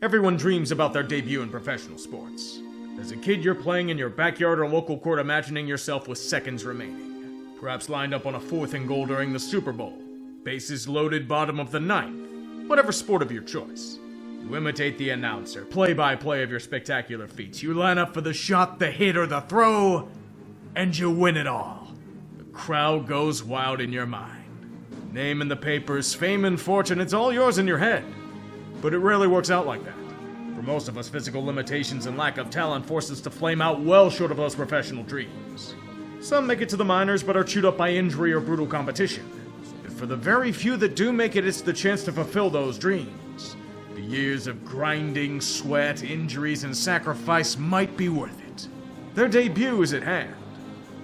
Everyone dreams about their debut in professional sports. As a kid, you're playing in your backyard or local court, imagining yourself with seconds remaining. Perhaps lined up on a 4th and goal during the Super Bowl. Bases loaded, bottom of the 9th. Whatever sport of your choice. You imitate the announcer, play-by-play of your spectacular feats. You line up for the shot, the hit, or the throw, and you win it all. The crowd goes wild in your mind. Name in the papers, fame and fortune, it's all yours in your head. But it rarely works out like that. For most of us, physical limitations and lack of talent force us to flame out well short of those professional dreams. Some make it to the minors but are chewed up by injury or brutal competition. And for the very few that do make it, it's the chance to fulfill those dreams. The years of grinding, sweat, injuries, and sacrifice might be worth it. Their debut is at hand.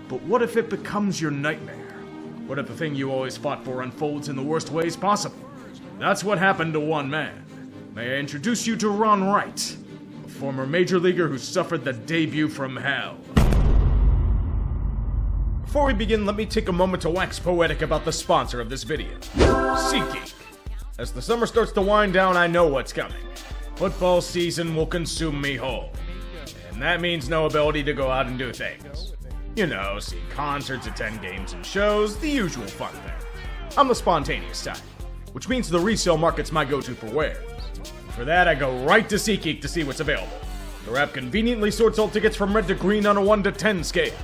But what if it becomes your nightmare? What if the thing you always fought for unfolds in the worst ways possible? That's what happened to one man. May I introduce you to Ron Wright, a former major leaguer who suffered the debut from hell. Before we begin, let me take a moment to wax poetic about the sponsor of this video, SeatGeek. As the summer starts to wind down, I know what's coming. Football season will consume me whole. And that means no ability to go out and do things. You know, see concerts, attend games and shows, the usual fun thing. I'm the spontaneous type, which means the resale market's my go-to for wares. For that, I go right to SeatGeek to see what's available. Their app conveniently sorts all tickets from red to green on a 1 to 10 scale.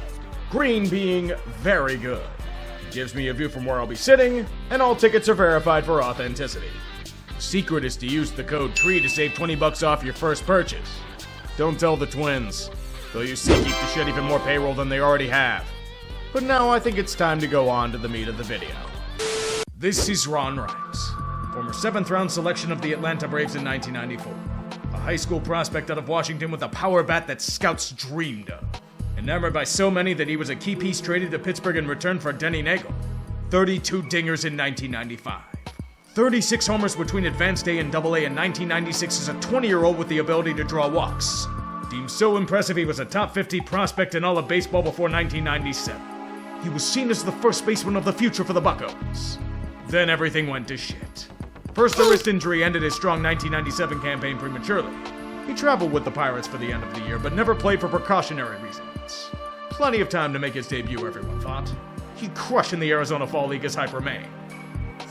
Green being very good. It gives me a view from where I'll be sitting, and all tickets are verified for authenticity. The secret is to use the code TREE to save $20 off your first purchase. Don't tell the twins. They'll use SeatGeek to shed even more payroll than they already have. But now I think it's time to go on to the meat of the video. This is Ron Wright, former 7th round selection of the Atlanta Braves in 1994. A high school prospect out of Washington with a power bat that scouts dreamed of. Enamored by so many that he was a key piece traded to Pittsburgh in return for Denny Nagel. 32 dingers in 1995. 36 homers between Advanced A and Double-A in 1996 as a 20-year-old with the ability to draw walks. Deemed so impressive he was a top 50 prospect in all of baseball before 1997. He was seen as the first baseman of the future for the Buccos. Then everything went to shit. First, the wrist injury ended his strong 1997 campaign prematurely. He traveled with the Pirates for the end of the year, but never played for precautionary reasons. Plenty of time to make his debut, everyone thought. He'd crush in the Arizona Fall League as Hyper May.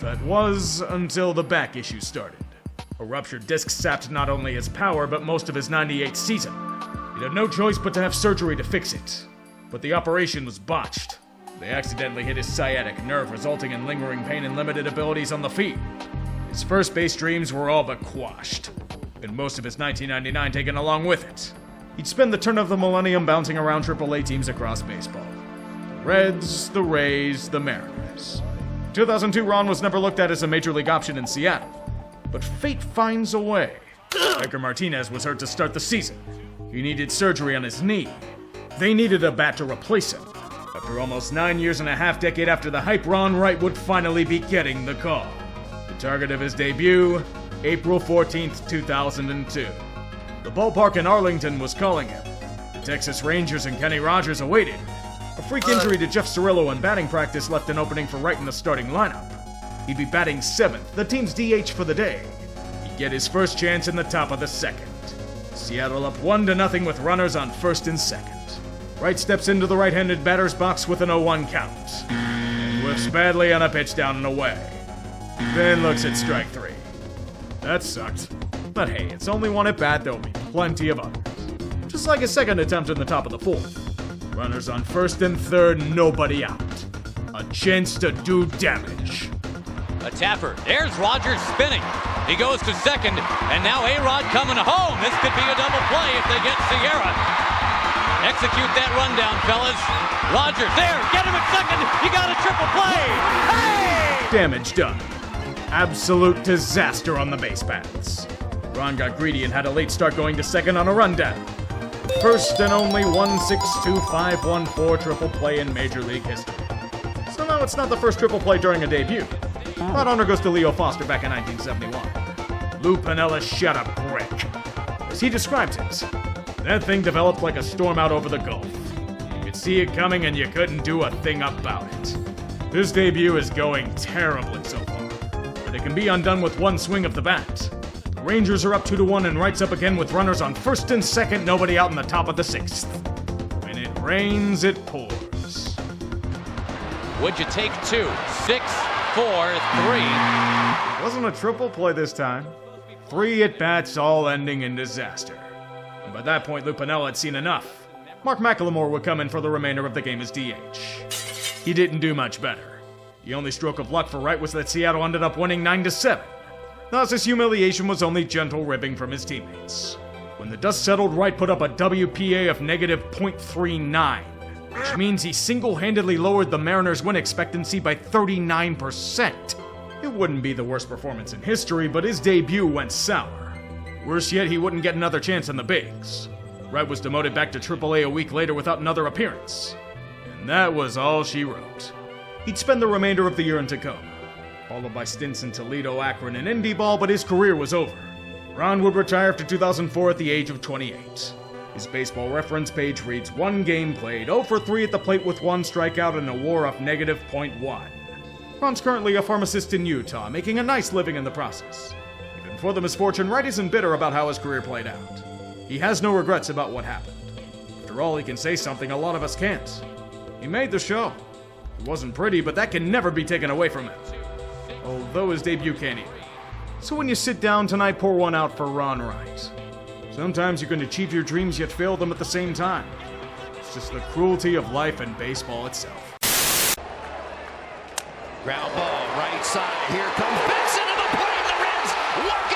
That was until the back issue started. A ruptured disc sapped not only his power, but most of his 98 season. He'd had no choice but to have surgery to fix it. But the operation was botched. They accidentally hit his sciatic nerve, resulting in lingering pain and limited abilities on the field. His first base dreams were all but quashed, and most of his 1999 taken along with it. He'd spend the turn of the millennium bouncing around AAA teams across baseball. The Reds, the Rays, the Mariners. In 2002, Ron was never looked at as a major league option in Seattle. But fate finds a way. Edgar Martinez was hurt to start the season. He needed surgery on his knee. They needed a bat to replace him. After almost 9 years and a half decade after the hype, Ron Wright would finally be getting the call. The target of his debut, April 14th, 2002. The ballpark in Arlington was calling him. The Texas Rangers and Kenny Rogers awaited. A freak injury to Jeff Cirillo in batting practice left an opening for Wright in the starting lineup. He'd be batting 7th, the team's DH for the day. He'd get his first chance in the top of the 2nd. Seattle up 1-0 with runners on 1st and 2nd. Wright steps into the right-handed batter's box with an 0-1 count. And whiffs badly on a pitch down and away. Then looks at strike 3. That sucked. But hey, it's only one at bat, there'll be plenty of others. Just like his second attempt in the top of the 4th. Runners on 1st and 3rd, nobody out. A chance to do damage. A tapper. There's Rogers spinning. He goes to 2nd, and now A-Rod coming home. This could be a double play if they get Sierra. Execute that rundown, fellas. Rogers, there, get him at 2nd. You got a triple play. Hey! Damage done. Absolute disaster on the base paths. Ron got greedy and had a late start going to 2nd on a rundown. First and only 1-6-2-5-1-4 triple play in Major League history. So now it's not the first triple play during a debut. That honor goes to Leo Foster back in 1971. Lou Piniella shot a brick. As he describes it, that thing developed like a storm out over the Gulf. You could see it coming and you couldn't do a thing about it. His debut is going terribly so far, but it can be undone with one swing of the bat. Rangers are up 2-1 and Wright's up again with runners on first and second, nobody out in the top of the 6th. When it rains, it pours. Would you take 2? 6, 4, 3. It wasn't a triple play this time. 3 at-bats, all ending in disaster. And by that point, Lou Piniella had seen enough. Mark McLemore would come in for the remainder of the game as DH. He didn't do much better. The only stroke of luck for Wright was that Seattle ended up winning 9-7. Thus, his humiliation was only gentle ribbing from his teammates. When the dust settled, Wright put up a WPA of negative .39, which means he single-handedly lowered the Mariners' win expectancy by 39%. It wouldn't be the worst performance in history, but his debut went sour. Worse yet, he wouldn't get another chance in the bigs. Wright was demoted back to AAA a week later without another appearance. And that was all she wrote. He'd spend the remainder of the year in Tacoma, followed by stints in Toledo, Akron, and Indy ball, but his career was over. Ron would retire after 2004 at the age of 28. His baseball reference page reads 1 game played, 0 for 3 at the plate with 1 strikeout and a WAR of negative .1. Ron's currently a pharmacist in Utah, making a nice living in the process. Even for the misfortune, Wright isn't bitter about how his career played out. He has no regrets about what happened. After all, he can say something a lot of us can't. He made the show. It wasn't pretty, but that can never be taken away from him. Although his debut can't either. So when you sit down tonight, pour one out for Ron Wright. Sometimes you can achieve your dreams yet fail them at the same time. It's just the cruelty of life and baseball itself. Ground ball, right side. Here comes Benson to the plate. The Reds walk